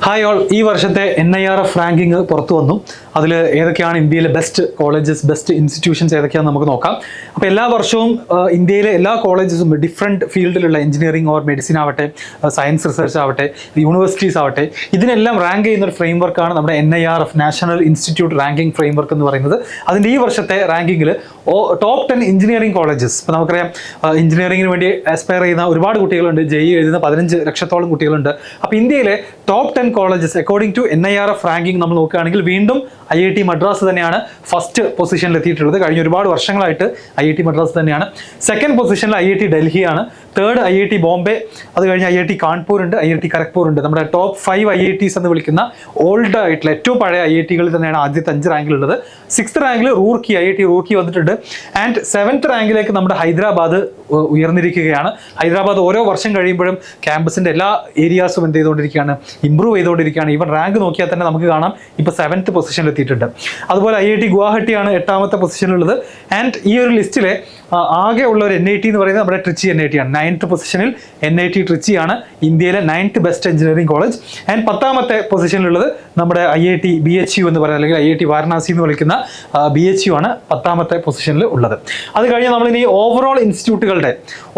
Hi all, ഈ വർഷത്തെ NIRF ranking പുറത്തു വന്നു. അതിൽ ഏതൊക്കെയാണ് ഇന്ത്യയിലെ ബെസ്റ്റ് കോളേജസ്, ബെസ്റ്റ് ഇൻസ്റ്റിറ്റ്യൂഷൻസ് ഏതൊക്കെയാണെന്ന് നമുക്ക് നോക്കാം. അപ്പോൾ എല്ലാ വർഷവും ഇന്ത്യയിലെ എല്ലാ കോളേജസും ഡിഫറെൻറ്റ് ഫീൽഡിലുള്ള എഞ്ചിനീയറിംഗ് ഓർ മെഡിസിൻ ആവട്ടെ, സയൻസ് റിസർച്ച് ആവട്ടെ, യൂണിവേഴ്സിറ്റീസ് ആവട്ടെ, ഇതിനെല്ലാം റാങ്ക് ചെയ്യുന്ന ഒരു ഫ്രെയിം വർക്കാണ് നമ്മുടെ NIRF, national institute ranking frame work എന്ന് പറയുന്നത്. അതിൻ്റെ ഈ വർഷത്തെ റാങ്കിങ്ങിൽ ടോപ്പ് 10 എഞ്ചിനീയറിംഗ് കോളേജസ്, ഇപ്പോൾ നമുക്കറിയാം എഞ്ചിനീയറിംഗിന് വേണ്ടി ആസ്പയർ ചെയ്യുന്ന ഒരുപാട് കുട്ടികളുണ്ട്, JEE എഴുതുന്ന 15 ലക്ഷത്തോളം കുട്ടികളുണ്ട്. അപ്പോൾ ഇന്ത്യയിലെ top 10 colleges according to NIRF ranking നമ്മൾ നോക്കുകയാണെങ്കിൽ വീണ്ടും IIT മദ്രാസ് തന്നെയാണ് ഫസ്റ്റ് പൊസിഷനിൽ എത്തിയിട്ടുള്ളത്. കഴിഞ്ഞ ഒരുപാട് വർഷങ്ങളായിട്ട് IIT മദ്രാസ് തന്നെയാണ്. സെക്കൻഡ് പൊസിഷനിൽ IIT ഡൽഹിയാണ്. Third IIT Bombay. അത് കഴിഞ്ഞ് IIT കാൺപൂർ ഉണ്ട്, IIT ഖരഗ്പൂർ ഉണ്ട്. നമ്മുടെ ടോപ്പ് 5 IITs എന്ന് വിളിക്കുന്ന ഓൾഡ് ആയിട്ടുള്ള ഏറ്റവും പഴയ IITകളിൽ തന്നെയാണ് ആദ്യത്തെ 5 റാങ്കിലുള്ളത്. 6th റാങ്കിൽ റൂർക്കി, IIT റൂർക്കി വന്നിട്ടുണ്ട്. ആൻഡ് 7th റാങ്കിലേക്ക് നമ്മുടെ ഹൈദരാബാദ് ഉയർന്നിരിക്കുകയാണ്. ഹൈദരാബാദ് ഓരോ വർഷം കഴിയുമ്പോഴും ക്യാമ്പസിന്റെ എല്ലാ ഏരിയാസും എന്ത് ചെയ്തുകൊണ്ടിരിക്കുകയാണ്, ഇമ്പ്രൂവ് ചെയ്തുകൊണ്ടിരിക്കുകയാണ്. ഈവൻ റാങ്ക് നോക്കിയാൽ തന്നെ നമുക്ക് കാണാം ഇപ്പോൾ 7th പൊസിഷനിൽ എത്തിയിട്ടുണ്ട്. അതുപോലെ IIT ഗുവാഹട്ടിയാണ് 8ാമത്തെ പൊസിഷനിലുള്ളത്. ആൻഡ് ഈ ഒരു ലിസ്റ്റിലെ ആകെ ഉള്ള ഒരു NIT എന്ന് പറയുന്നത് നമ്മുടെ ട്രിച്ചി NIT ആണ്. 9th പൊസിഷനിൽ NIT ട്രിച്ചിയാണ് ഇന്ത്യയിലെ 9th best engineering college. And 10ാമത്തെ പൊസിഷനിലുള്ളത് നമ്മുടെ IIT BHU എന്ന് പറയുന്നത്, അല്ലെങ്കിൽ IIT വാരണാസി എന്ന് വിളിക്കുന്ന BHU ആണ് 10ാമത്തെ പൊസിഷനിൽ ഉള്ളത്. അത് കഴിഞ്ഞ് നമ്മളിനി ഓവറോൾ ഇൻസ്റ്റിറ്റ്യൂട്ടുകളുടെ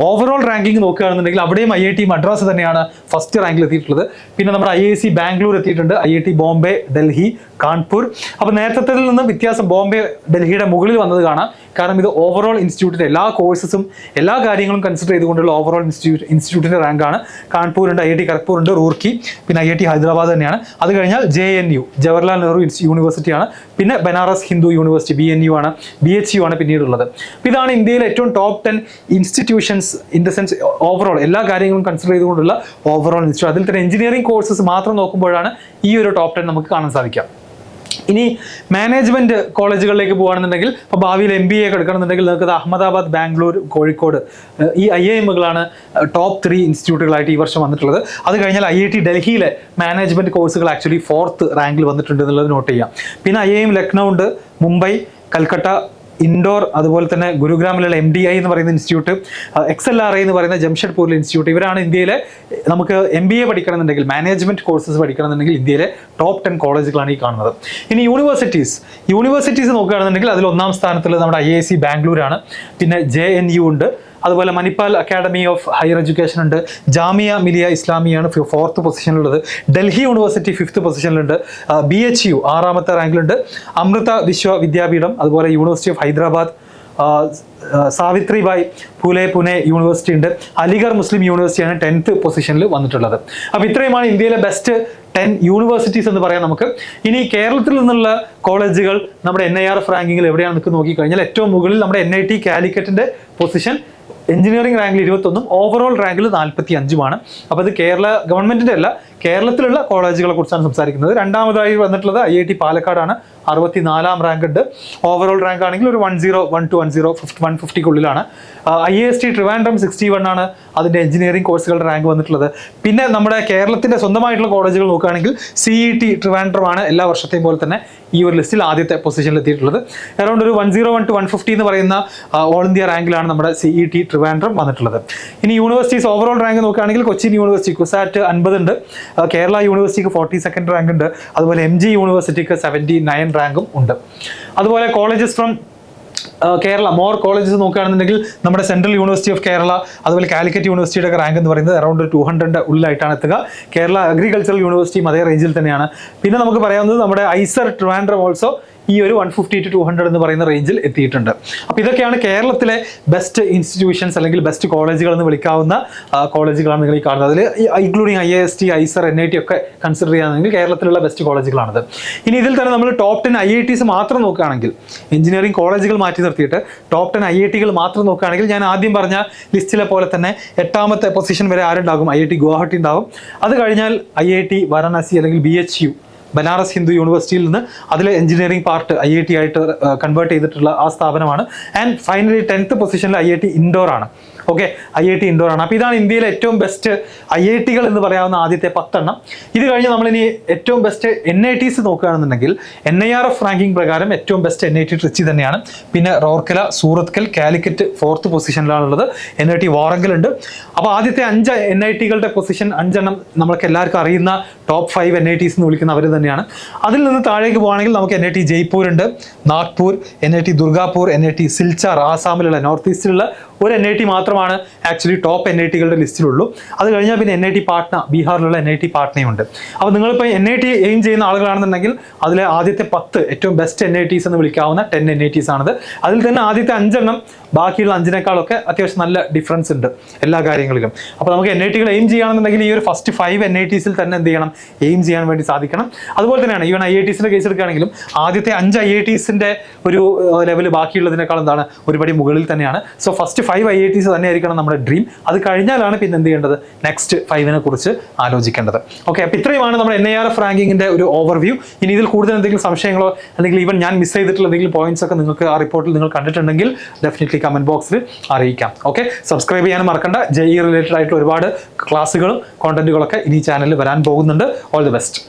ഓവറോൾ റാങ്കിങ് നോക്കുകയാണെന്നുണ്ടെങ്കിൽ അവിടെയും IIT മദ്രാസ് തന്നെയാണ് ഫസ്റ്റ് റാങ്കിൽ എത്തിയിട്ടുള്ളത്. പിന്നെ നമ്മുടെ IIC ബാംഗ്ലൂർ എത്തിയിട്ടുണ്ട്, IIT ബോംബെ, ഡൽഹി, കാൺപൂർ. അപ്പോൾ നേരത്തെ നിന്നും വ്യത്യാസം ബോംബെ ഡൽഹിയുടെ മുകളിൽ വന്നത് കാണാം. കാരണം ഇത് ഓവറോൾ ഇൻസ്റ്റിറ്റ്യൂട്ടിൻ്റെ എല്ലാ കോഴ്സസും എല്ലാ കാര്യങ്ങളും കൺസിഡർ ചെയ്തുകൊണ്ടുള്ള ഓവറോൾ ഇൻസ്റ്റിറ്റ്യൂട്ടിൻ്റെ റാങ്കാണ്. കാൺപൂർ ഉണ്ട്, IIT ഖരഗ്പൂർ ഉണ്ട്, റൂർക്കി, പിന്നെ IIT ഹൈദരാബാദ് തന്നെയാണ്. അത് കഴിഞ്ഞാൽ JNU, ജവഹർലാൽ നെഹ്റു യൂണിവേഴ്സിറ്റിയാണ്. പിന്നെ ബനാറസ് ഹിന്ദു യൂണിവേഴ്സിറ്റി BNU ആണ്, BHU ആണ് പിന്നീടുള്ളത്. ഇതാണ് ഇന്ത്യയിലെ ഏറ്റവും top 10 institutions in the sense overall എല്ലാ കാര്യങ്ങളും കൺസിഡർ ചെയ്തുകൊണ്ടുള്ള ഓവറോൾ ഇൻസ്റ്റിറ്റ്യൂട്ട്. അതിൽ തന്നെ എഞ്ചിനീയറിംഗ് കോഴ്സസ് മാത്രം നോക്കുമ്പോഴാണ് ഈ ഒരു ടോപ്പ് 10 നമുക്ക് കാണാൻ സാധിക്കാം. ഇനി മാനേജ്മെന്റ് കോളേജുകളിലേക്ക് പോകുകയാണെന്നുണ്ടെങ്കിൽ, ഇപ്പോൾ ഭാവിയിൽ MBA എടുക്കണമെന്നുണ്ടെങ്കിൽ നിങ്ങൾക്ക് അഹമ്മദാബാദ്, ബാംഗ്ലൂർ, കോഴിക്കോട് ഈ IIMകളാണ് ടോപ്പ് 3 ഇൻസ്റ്റിറ്റ്യൂട്ടുകളായിട്ട് ഈ വർഷം വന്നിട്ടുള്ളത്. അത് കഴിഞ്ഞാൽ IIT ഡൽഹിയിലെ മാനേജ്മെന്റ് കോഴ്സുകൾ ആക്ച്വലി 4th റാങ്കിൽ വന്നിട്ടുണ്ട് എന്നുള്ളത് നോട്ട് ചെയ്യാം. പിന്നെ IIM ലക്നൗ ഉണ്ട്, മുംബൈ, കൽക്കട്ട, ഇൻഡോർ, അതുപോലെ തന്നെ ഗുരുഗ്രാമിലുള്ള MDI എന്ന് പറയുന്ന ഇൻസ്റ്റിറ്റ്യൂട്ട്, XLRI എന്ന് പറയുന്ന ജംഷഡ്പൂരിലെ ഇൻസ്റ്റിറ്റ്യൂട്ട്. ഇവരാണ് ഇന്ത്യയിലെ നമുക്ക് MBA പഠിക്കണമെന്നുണ്ടെങ്കിൽ, മാനേജ്മെന്റ് കോഴ്സസ് പഠിക്കണമെന്നുണ്ടെങ്കിൽ ഇന്ത്യയിലെ ടോപ്പ് 10 കോളേജുകളാണ് ഈ കാണുന്നത്. ഇനി യൂണിവേഴ്സിറ്റീസ് നോക്കുകയാണെന്നുണ്ടെങ്കിൽ അതിൽ 1ാം സ്ഥാനത്തുള്ളത് നമ്മുടെ IIC ബാംഗ്ലൂരാണ്. പിന്നെ JNU ഉണ്ട്, അതുപോലെ Manipal academy of higher education ഉണ്ട്, ജാമിയ മിലിയ ഇസ്ലാമിയാണ് 4th പൊസിഷനിലുള്ളത്. ഡൽഹി യൂണിവേഴ്സിറ്റി 5th പൊസിഷനിലുണ്ട്. BHU 6ാമത്തെ റാങ്കിലുണ്ട്. അമൃത വിശ്വ വിദ്യാപീഠം, അതുപോലെ university of Hyderabad, Savitribai Phule Pune university ഉണ്ട്. അലിഗർ മുസ്ലിം യൂണിവേഴ്സിറ്റിയാണ് 10th പൊസിഷനിൽ വന്നിട്ടുള്ളത്. അപ്പോൾ ഇത്രയുമാണ് ഇന്ത്യയിലെ ബെസ്റ്റ് 10 യൂണിവേഴ്സിറ്റീസ് എന്ന് പറയാം നമുക്ക്. ഇനി കേരളത്തിൽ നിന്നുള്ള കോളേജുകൾ നമ്മുടെ NIRF റാങ്കിങ്ങിൽ എവിടെയാണ് നമുക്ക് നോക്കിക്കഴിഞ്ഞാൽ ഏറ്റവും മുകളിൽ നമ്മുടെ NIT കാലിക്കറ്റിന്റെ പൊസിഷൻ എഞ്ചിനീയറിംഗ് റാങ്കിൽ 21, ഓവറോൾ റാങ്കിൽ 45. അപ്പോൾ ഇത് കേരള ഗവൺമെന്റിന്റെ അല്ല, കേരളത്തിലുള്ള കോളേജുകളെ കുറിച്ചാണ് സംസാരിക്കുന്നത്. രണ്ടാമതായി വന്നിട്ടുള്ളത് IIT പാലക്കാടാണ്, 64ാം റാങ്ക് ഉണ്ട്. ഓവറോൾ റാങ്ക് ആണെങ്കിൽ ഒരു 150-150-150ക്കുള്ളിലാണ്. IIST ട്രിവാൻഡ്രം 61 ആണ് അതിൻ്റെ എഞ്ചിനീയറിംഗ് കോഴ്സുകളുടെ റാങ്ക് വന്നിട്ടുള്ളത്. പിന്നെ നമ്മുടെ കേരളത്തിൻ്റെ സ്വന്തമായിട്ടുള്ള കോളേജുകൾ നോക്കുകയാണെങ്കിൽ CET ട്രിവാൻഡ്രം ആണ് എല്ലാ വർഷത്തെയും പോലെ തന്നെ ഈ ഒരു ലിസ്റ്റിൽ ആദ്യത്തെ പൊസിഷനിൽ എത്തിയിട്ടുള്ളത്. അറൗണ്ട് ഒരു 101-150 എന്ന് പറയുന്ന ഓൾ ഇന്ത്യ റാങ്കിലാണ് നമ്മുടെ CET ട്രിവാൻഡ്രം വന്നിട്ടുള്ളത്. ഇനി യൂണിവേഴ്സിറ്റീസ് ഓവറോൾ റാങ്ക് നോക്കുകയാണെങ്കിൽ കൊച്ചിൻ യൂണിവേഴ്സിറ്റി കുസാറ്റ് 50 ഉണ്ട്, കേരള യൂണിവേഴ്സിറ്റിക്ക് 42nd റാങ്ക് ഉണ്ട്, അതുപോലെ MG യൂണിവേഴ്സിറ്റിക്ക് 79 റാങ്കും ഉണ്ട്. അതുപോലെ colleges from Kerala, more colleges നോക്കുകയാണെന്നുണ്ടെങ്കിൽ നമ്മുടെ സെൻട്രൽ യൂണിവേഴ്സിറ്റി ഓഫ് കേരള, അതുപോലെ കാലിക്കറ്റ് യൂണിവേഴ്സിറ്റിയുടെ ഒക്കെ റാങ്ക് എന്ന് പറയുന്നത് അറൗണ്ട് 200 ഉള്ളിലായിട്ടാണ് എത്തുക. കേരള അഗ്രികൾച്ചറൽ യൂണിവേഴ്സിറ്റിയും അതേ റേഞ്ചിൽ തന്നെയാണ്. പിന്നെ നമുക്ക് പറയാവുന്നത് നമ്മുടെ ഐസർ ട്രിവാൻഡ്രം ഓൾസോ ഈ ഒരു 150-200 എന്ന് പറയുന്ന റേഞ്ചിൽ എത്തിയിട്ടുണ്ട്. അപ്പോൾ ഇതൊക്കെയാണ് കേരളത്തിലെ ബെസ്റ്റ് ഇൻസ്റ്റിറ്റ്യൂഷൻസ് അല്ലെങ്കിൽ ബെസ്റ്റ് കോളേജുകൾ എന്ന് വിളിക്കാവുന്ന കോളേജുകളാണ് നിങ്ങൾ ഈ കാണുന്നത്. അതിൽ ഇൻക്ലൂഡിങ് IIST, ഐസർ, NIT ഒക്കെ കൺസിഡർ ചെയ്യുകയാണെങ്കിൽ കേരളത്തിലുള്ള ബെസ്റ്റ് കോളേജുകളാണത്. ഇനി ഇതിൽ തന്നെ നമ്മൾ ടോപ്പ് 10 IITs മാത്രം നോക്കുകയാണെങ്കിൽ, എഞ്ചിനീയറിംഗ് കോളേജുകൾ മാറ്റി നിർത്തിയിട്ട് ടോപ്പ് 10 IITകൾ മാത്രം നോക്കുകയാണെങ്കിൽ ഞാൻ ആദ്യം പറഞ്ഞ ലിസ്റ്റിലെ പോലെ തന്നെ 8ാമത്തെ പൊസിഷൻ വരെ ആരുണ്ടാകും? IIT ഗുവാഹട്ടി ഉണ്ടാകും. അത് കഴിഞ്ഞാൽ IIT വാരണാസി അല്ലെങ്കിൽ BHU ബനാറസ് ഹിന്ദു യൂണിവേഴ്സിറ്റിയിൽ നിന്ന് അതിലെ എഞ്ചിനീയറിംഗ് പാർട്ട് IIT ആയിട്ട് കൺവേർട്ട് ചെയ്തിട്ടുള്ള ആ സ്ഥാപനമാണ്. ആൻഡ് ഫൈനലി 10th പൊസിഷനിൽ IIT ഇൻഡോർ ആണ്. ഓക്കെ, IIT ഇൻഡോർ ആണ്. അപ്പോൾ ഇതാണ് ഇന്ത്യയിലെ ഏറ്റവും ബെസ്റ്റ് IIT-കൾ എന്ന് പറയാവുന്ന ആദ്യത്തെ 10 എണ്ണം. ഇത് കഴിഞ്ഞ് നമ്മളിനി ഏറ്റവും ബെസ്റ്റ് NITs നോക്കുകയാണെന്നുണ്ടെങ്കിൽ NIRF റാങ്കിങ് പ്രകാരം ഏറ്റവും ബെസ്റ്റ് NIT ട്രിച്ചി തന്നെയാണ്. പിന്നെ റോർക്കല, സൂറത്കൽ, കാലിക്കറ്റ് 4th പൊസിഷനിലാണുള്ളത്. NIT വാറങ്കൽ ഉണ്ട്. അപ്പോൾ ആദ്യത്തെ 5 NIT-കളുടെ പൊസിഷൻ 5 എണ്ണം നമ്മൾക്ക് എല്ലാവർക്കും അറിയുന്ന ടോപ്പ് 5 NITs എന്ന് വിളിക്കുന്ന അവർ തന്നെയാണ്. അതിൽ നിന്ന് താഴേക്ക് പോകുകയാണെങ്കിൽ നമുക്ക് NIT ജയ്പൂർ ഉണ്ട്, നാഗ്പൂർ, NIT ദുർഗാപൂർ, NIT സിൽച്ചാർ ആസാമിലുള്ള നോർത്ത് ഈസ്റ്റിലുള്ള ഒരു NIT മാത്രമാണ് ആക്ച്വലി ടോപ്പ് NIT-കളുടെ ലിസ്റ്റിലുള്ളൂ. അത് കഴിഞ്ഞാൽ പിന്നെ NIT പാട്ന, ബീഹാറിലുള്ള NIT പാട്നയും ഉണ്ട്. അപ്പോൾ നിങ്ങളിപ്പോൾ NIT എയിം ചെയ്യുന്ന ആളുകളാണെന്നുണ്ടെങ്കിൽ അതിലെ ആദ്യത്തെ 10 ഏറ്റവും ബെസ്റ്റ് NITs എന്ന് വിളിക്കാവുന്ന 10 NITs ആണത്. അതിൽ തന്നെ ആദ്യത്തെ 5 എണ്ണം ബാക്കിയുള്ള 5-നേക്കാളൊക്കെ അത്യാവശ്യം നല്ല ഡിഫറൻസ് ഉണ്ട് എല്ലാ കാര്യങ്ങളിലും. അപ്പോൾ നമുക്ക് NIT-കൾ എയിം ചെയ്യുകയാണെന്നുണ്ടെങ്കിൽ ഈ ഒരു ഫസ്റ്റ് 5 NITs-ൽ തന്നെ എന്ത് ചെയ്യണം, എയിം ചെയ്യാൻ വേണ്ടി സാധിക്കണം. അതുപോലെ തന്നെയാണ് ഈവൻ IITs-ന്റെ കേസ് എടുക്കുകയാണെങ്കിലും ആദ്യത്തെ 5 IITs-ന്റെ ഒരു ലെവൽ ബാക്കിയുള്ളതിനേക്കാൾ എന്താണ് ഒരുപടി മുകളിൽ തന്നെയാണ്. സോ ഫസ്റ്റ് 5 IITs തന്നെയായിരിക്കണം നമ്മുടെ ഡ്രീം. അത് കഴിഞ്ഞാലാണ് പിന്നെ എന്ത് ചെയ്യേണ്ടത്, നെക്സ്റ്റ് 5-നെ കുറിച്ച് ആലോചിക്കേണ്ടത്. ഓക്കെ, അപ്പോൾ ഇത്രയുമാണ് നമ്മുടെ NIRF റാങ്കിങ്ങിന്റെ ഒരു ഓവർവ്യൂ. ഇനി ഇതിൽ കൂടുതൽ എന്തെങ്കിലും സംശയങ്ങളോ അല്ലെങ്കിൽ ഈവൻ ഞാൻ മിസ് ചെയ്തിട്ടുള്ള എന്തെങ്കിലും പോയിന്റ്സ് ഒക്കെ നിങ്ങൾക്ക് ആ റിപ്പോർട്ടിൽ നിങ്ങൾ കണ്ടിട്ടുണ്ടെങ്കിൽ ഡെഫിനറ്റ്ലി കമന്റ് ബോക്സിൽ അറിയിക്കാം. ഓക്കെ, സബ്സ്ക്രൈബ് ചെയ്യാനും മറക്കണ്ട. JEE റിലേറ്റഡ് ആയിട്ടുള്ള ഒരുപാട് ക്ലാസ്സുകളും കോണ്ടന്റുകളൊക്കെ ഇനി ചാനലിൽ വരാൻ പോകുന്നുണ്ട്. All the best.